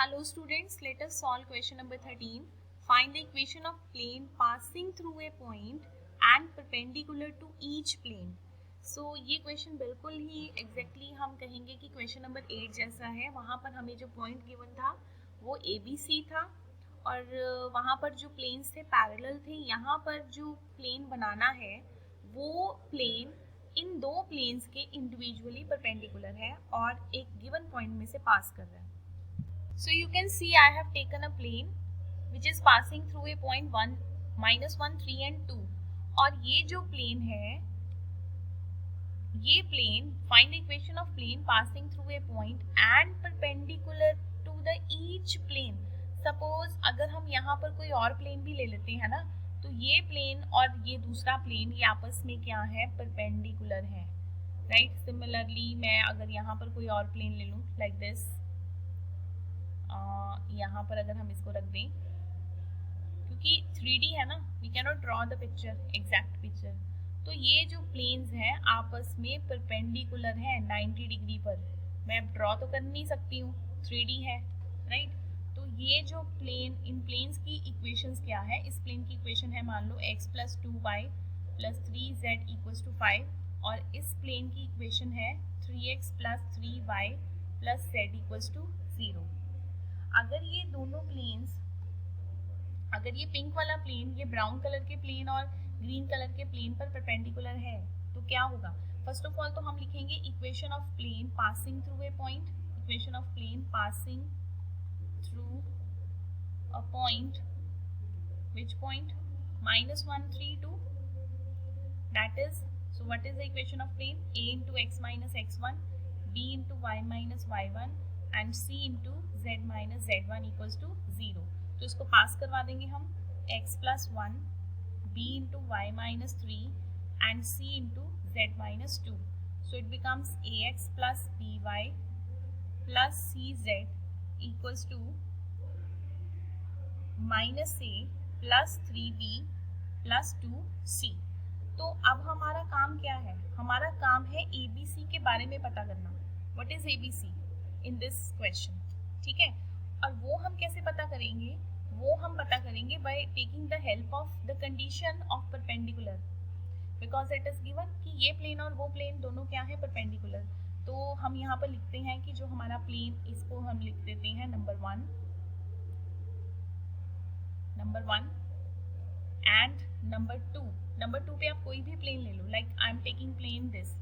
Hello students, let us solve question number 13. Find the equation of plane passing through a point and perpendicular to each plane. So ये question बिल्कुल ही exactly हम कहेंगे कि question number 8 जैसा है. वहाँ पर हमें जो पॉइंट गिवन था वो ABC था और वहाँ पर जो प्लेन्स थे पैरेलल थे. यहाँ पर जो प्लेन बनाना है वो प्लेन इन दो प्लेन्स के इंडिविजुअली परपेंडिकुलर है और एक गिवन पॉइंट में से पास कर रहा है. So you can see I have taken a plane which is passing through a point 1, -1, 3 and 2. और ये जो प्लेन है, ये plane, find the equation of plane passing through a point and perpendicular to the each plane. Suppose अगर हम यहाँ पर कोई और प्लेन भी ले लेते हैं ना, तो ये प्लेन और ये दूसरा प्लेन ये आपस में क्या है, परपेंडिकुलर है, राइट. सिमिलरली मैं अगर यहाँ पर कोई और प्लेन ले लूँ लाइक दिस, यहाँ पर अगर हम इसको रख दें, क्योंकि 3D है ना, we can not draw the picture, exact picture. तो ये जो प्लेन्स हैं आपस में परपेंडिकुलर है 90 डिग्री पर. मैं अब ड्रॉ तो कर नहीं सकती हूँ, 3D है, राइट. तो ये जो प्लेन, इन प्लेन्स की इक्वेशंस क्या है, इस प्लेन की इक्वेशन है मान लो x + 2y + 3z = 5 और इस प्लेन की इक्वेशन है 3x + 3y + z = 0. अगर ये दोनों प्लेन्स, अगर ये पिंक वाला प्लेन ये ब्राउन कलर के प्लेन और ग्रीन कलर के प्लेन पर परपेंडिकुलर है तो क्या होगा. फर्स्ट ऑफ ऑल तो हम लिखेंगे equation of plane passing through a point. Equation of plane passing through a point, which point, -1, 3, 2. That is, so what is the equation of plane, a × x - x1, b × y - y1 and c into z - z1 = 0. तो इसको पास करवा देंगे हम, x + 1, b × y - 3 and c into z - 2. So it becomes ax + by + cz equals to -a + 3b + 2c. तो अब हमारा काम क्या है, हमारा काम है ABC के बारे में पता करना. What is ABC in this question, ठीक है. और वो हम कैसे पता करेंगे, वो हम पता करेंगे by taking the help of the condition of perpendicular, because it is given कि ये प्लेन और वो प्लेन दोनों क्या है, परपेंडिकुलर. तो हम यहाँ पर लिखते हैं कि जो हमारा प्लेन, इसको हम लिख देते हैं number one and number two पे आप कोई भी प्लेन ले लो, like I am taking plane this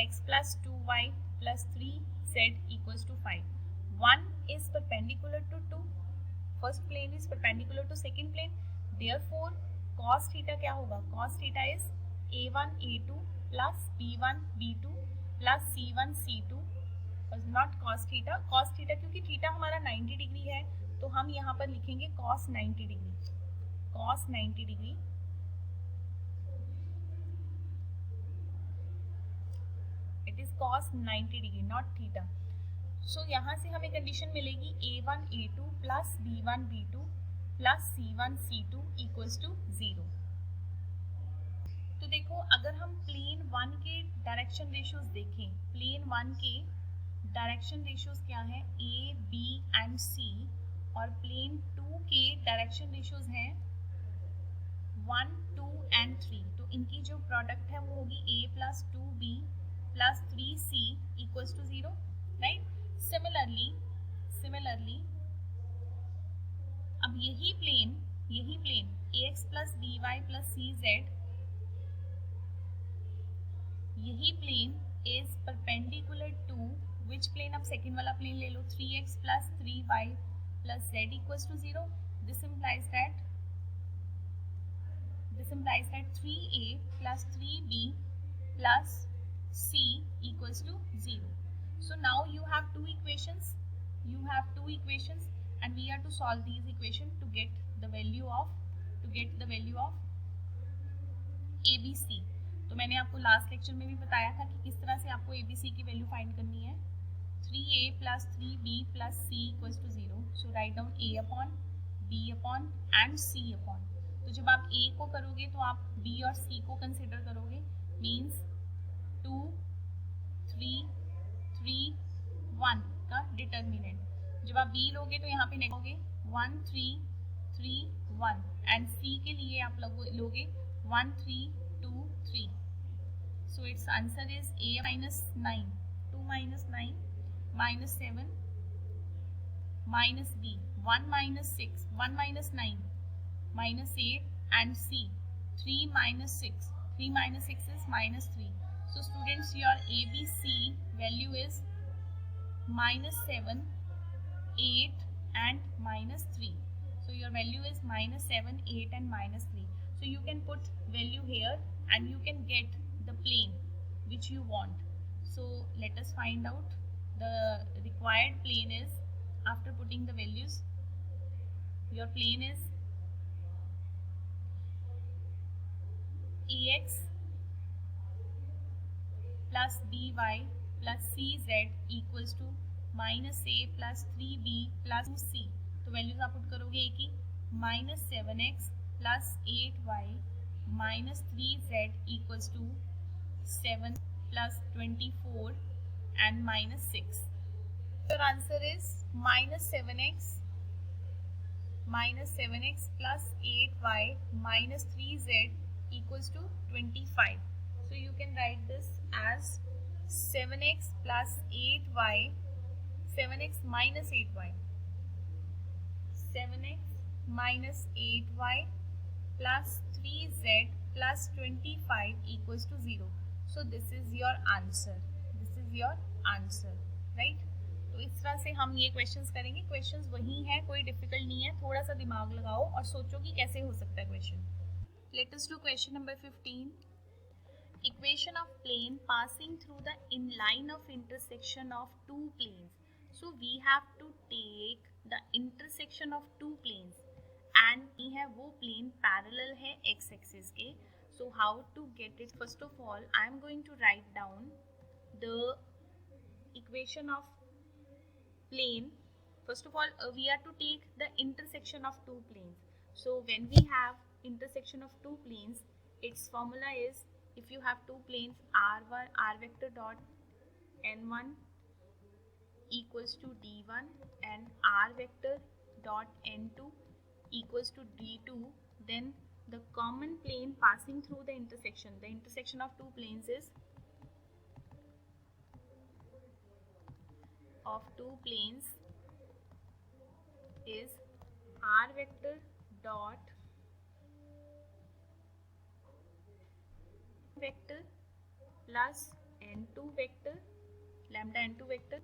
x + 2y + 3z = 5. 1 is perpendicular to 2, first plane is perpendicular to second plane, therefore cos theta क्या होगा, cos theta is a1 a2 plus b1 b2 plus c1 c2, not cos theta. cos theta क्योंकि theta हमारा 90 degree है तो हम यहाँ पर लिखेंगे cos 90 degree, cos 90 degree. It is cos 90 degree, not theta. So यहाँ से हमें कंडीशन मिलेगी a1 a2 plus b1 b2 plus c1 c2 = 0. तो देखो अगर हम प्लेन 1 के डायरेक्शन रेशियोज देखें, प्लेन 1 के डायरेक्शन रेशियोज क्या है, a b एंड c, और प्लेन 2 के डायरेक्शन रेशियोज हैं 1 2 एंड 3. तो इनकी जो प्रोडक्ट है वो होगी a + 2b + 3c = 0, right. Similarly अब यही प्लेन ax + by + cz, यही plane is perpendicular to which plane, अब सेकेंड वाला प्लेन ले लो, 3x + 3y + z = 0. This implies that 3a + 3b + c = 0. So now you have two equations, and we have to solve these equations to get the value of ABC. तो मैंने आपको last lecture में भी बताया था कि किस तरह से आपको ABC की वैल्यू फाइंड करनी है. 3a + 3b + c = 0. So write down a upon b upon and c upon. तो जब आप a को करोगे तो आप b और c को कंसिडर करोगे, मीन्स 2 3 3 1 का डिटर्मिनेंट. जब आप बी लोगे तो यहाँ पे लिखोगे 1 3 3 1 एंड सी के लिए आप लोगे 1 3 2 3. So its answer is A minus 9. 2 minus 9 minus 7 minus B. 1 minus 6. 1 minus 9 minus 8 and C. 3 minus 6. 3 minus 6 is minus 3. So students, your ABC value is minus 7, 8 and minus 3. So your value is minus 7, 8 and minus 3. So you can put value here and you can get the plane which you want. So let us find out. The required plane is, after putting the values, your plane is AX plus BY plus CZ equals to minus A plus 3B plus 2C. तो values आप put करोगे एक ही, minus 7x plus 8y minus 3z equals to 7 plus 24 and minus 6. Your answer is minus 7x plus 8y minus 3z equals to 25. So you can write this as 7x plus 8y, 7x minus 8y, 7x minus 8y plus 3z plus 25 equals to 0. So this is your answer. This is your answer, right? तो इस तरह से हम ये questions करेंगे. Questions वही है, कोई डिफिकल्ट नहीं है. थोड़ा सा दिमाग लगाओ और सोचो कि कैसे हो सकता है question. Let us do question number 15. Equation of plane passing through the inline of intersection of two planes. So we have to take the intersection of two planes and ये है वो plane parallel है x axis के. So how to get it? First of all, I am going to write down the equation of plane. First of all, we are to take the intersection of two planes. So when we have intersection of two planes, its formula is, if you have two planes, r1 r vector dot n1 equals to d1 and r vector dot n2 equals to d2, then the common plane passing through the intersection of two planes is r vector dot vector plus n2 vector, lambda n2 vector,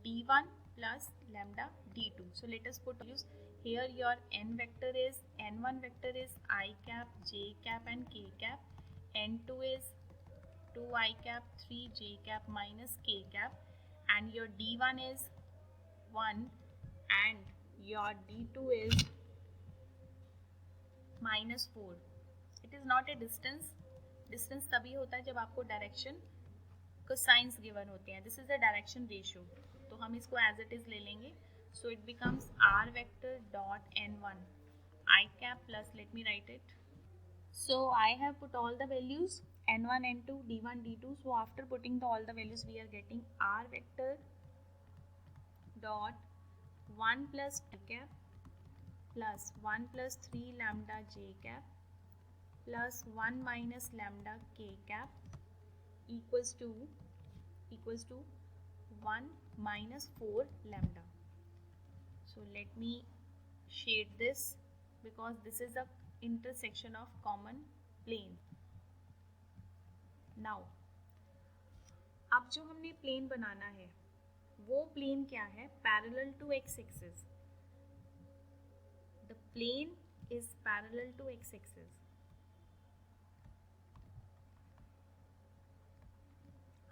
d1 plus lambda d2. So let us put values here. Your n vector is, n1 vector is I cap, j cap and k cap, n2 is 2i cap, 3j cap minus k cap, and your d1 is 1 and your d2 is minus 4. It is not a distance. Distance तभी होता है जब आपको direction को science given होते हैं. This is the direction ratio. तो हम इसको एज इट इज ले लेंगे. So it becomes R vector dot n1 I cap plus, let me write it. So I have put all the values n1 n2 d1 d2. So after putting the all the values we are getting R vector dot 1 plus I cap plus 1 plus 3 lambda j cap plus 1 minus lambda k cap equals to 1 minus 4 lambda. So let me shade this because this is the intersection of common plane. Now अब जो हमने plane बनाना है वो प्लेन क्या है? Parallel to X axis. The plane is parallel to X axis.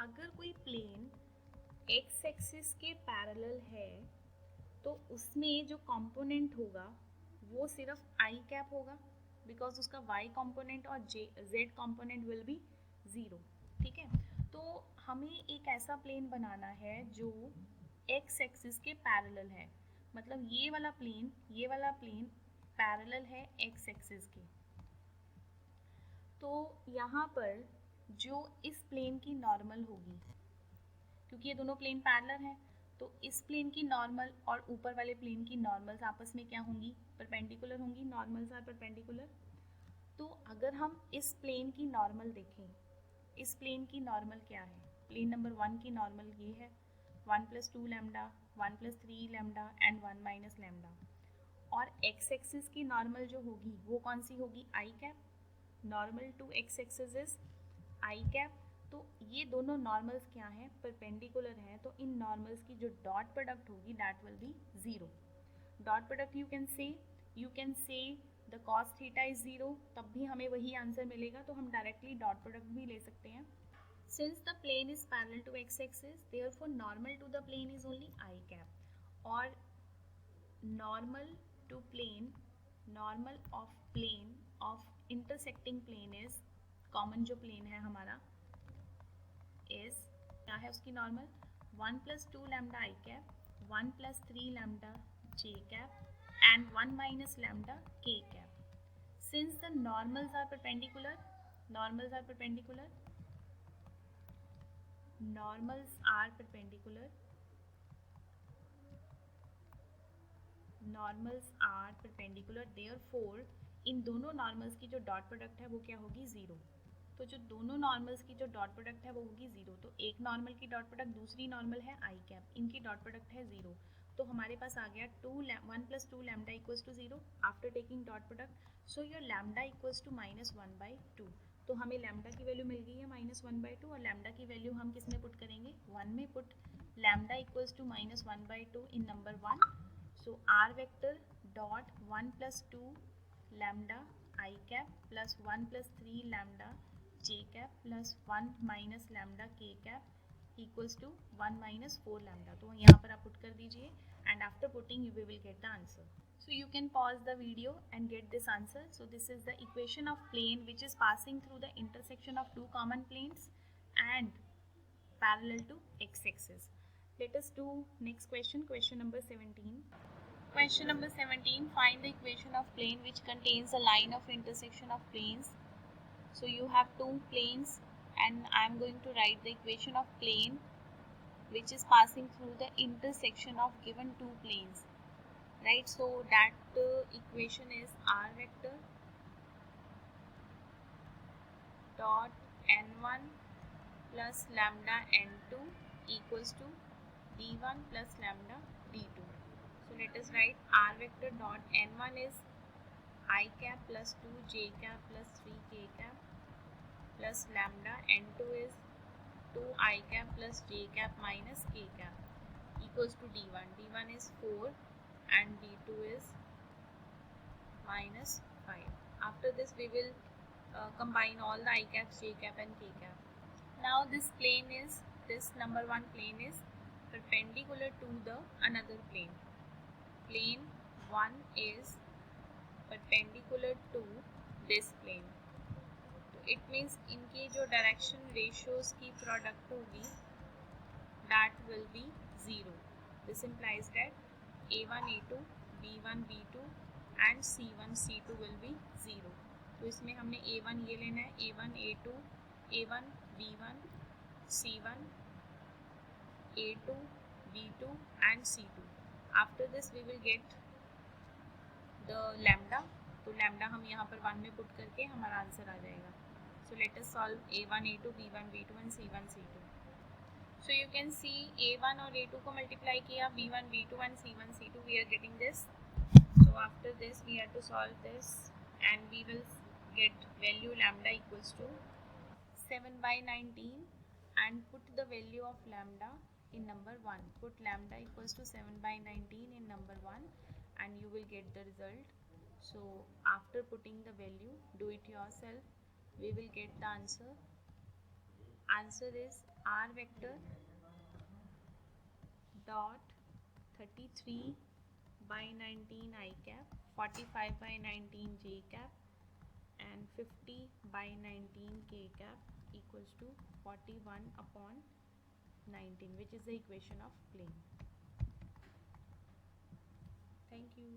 अगर कोई प्लेन एक्स एक्सिस के पैरेलल है तो उसमें जो कंपोनेंट होगा वो सिर्फ आई कैप होगा, बिकॉज उसका वाई कंपोनेंट और Z component will be zero. ठीक है, तो हमें एक ऐसा प्लेन बनाना है जो एक्स एक्सिस के पैरेलल है. मतलब ये वाला प्लेन पैरेलल है एक्स एक्सिस के. तो यहाँ पर जो इस प्लेन की नॉर्मल होगी, क्योंकि ये दोनों प्लेन पैरेलल हैं, तो इस प्लेन की नॉर्मल और ऊपर वाले प्लेन की नॉर्मल्स आपस में क्या होंगी, परपेंडिकुलर होंगी, नॉर्मल्स आर परपेंडिकुलर। तो अगर हम इस प्लेन की नॉर्मल देखें, इस प्लेन की नॉर्मल क्या है, प्लेन नंबर 1 की नॉर्मल ये है 1 + 2 लैम्डा, 1 + 3 लैम्डा एंड 1 - लैम्डा। और एक्स एक्सिस की नॉर्मल जो होगी वो कौन सी होगी, I cap. Normal to X axis is I cap. तो ये दोनों नॉर्मल्स क्या हैं, परपेंडिकुलर हैं, तो इन नॉर्मल्स की जो डॉट प्रोडक्ट होगी that will be 0। Dot product you can say the cos theta is 0, तब भी हमें वही आंसर मिलेगा, तो हम डायरेक्टली डॉट प्रोडक्ट भी ले सकते हैं। Since the plane is parallel to X axis therefore normal to the plane is only I cap. और normal to plane, normal of plane of intersecting plane is, common जो plane है हमारा is, क्या है उसकी normal, 1 + 2 lambda I cap, 1 + 3 lambda J cap and 1 - lambda K cap. Since the normals are perpendicular, normals are perpendicular, normals are perpendicular, normals are perpendicular, therefore इन दोनों normals की जो dot product है वो क्या होगी, 0। तो जो दोनों नॉर्मल्स की जो डॉट प्रोडक्ट है वो होगी 0। तो एक नॉर्मल की डॉट प्रोडक्ट, दूसरी नॉर्मल है आई कैप, इनकी डॉट प्रोडक्ट है 0। तो हमारे पास आ गया 1 + 2 lambda equals to 0 after taking dot product. So your lambda equals to -1/2। तो हमें लैम्डा की वैल्यू मिल गई है -1/2, और लैम्डा की वैल्यू हम किस में पुट करेंगे, 1 में put. Lambda equals to -1/2 in number 1। So r vector dot 1 + 2 lambda I cap plus 1 + 3 lambda j cap plus 1 - lambda k cap equals to 1 - 4 lambda। तो यहाँ पर आप पुट कर दीजिए and after putting you will get the answer. So you can pause the video and get this answer. So this is the equation of plane which is passing through the intersection of two common planes and parallel to x-axis. Let us do next question, question number 17. Question number 17, find the equation of plane which contains a line of intersection of planes. So you have two planes and I am going to write the equation of plane which is passing through the intersection of given two planes, right? So that equation is r vector dot n1 plus lambda n2 equals to d1 plus lambda d2. So let us write r vector dot n1 is I cap plus 2 j cap plus 3 k cap plus lambda n2 is 2 I cap plus j cap minus k cap equals to d1. d1 is 4 and d2 is -5. After this we will combine all the I caps, j cap and k cap. Now this plane is, this number 1 plane is perpendicular to the another plane. Plane 1 is perpendicular to this plane. तो it means इनके जो direction ratios की product होगी that will be 0. This implies that a1 a2 b1 b2 and c1 c2 will be 0. तो इसमें हमने a1 ये लेना है, a1 a2 a1 b1 c1 a2 b2 and c2. After this we will get the lambda. तो lambda हम यहाँ पर 1 में पुट करके हमारा आंसर आ जाएगा. So let us solve a1 a2 b1 b2 and c1 c2. So you can see a1 और a2 को multiply किया, b1 b2 and c1 c2, we are getting this. So after this we have to solve this and we will get value lambda equals to 7/19 and put the value of lambda in number 1. Put lambda equals to 7/19 in number 1 and you will get the result. So after putting the value, do it yourself, we will get the answer. Answer is r vector dot 33/19 I cap, 45/19 j cap and 50/19 k cap equals to 41/19, which is the equation of plane. Thank you.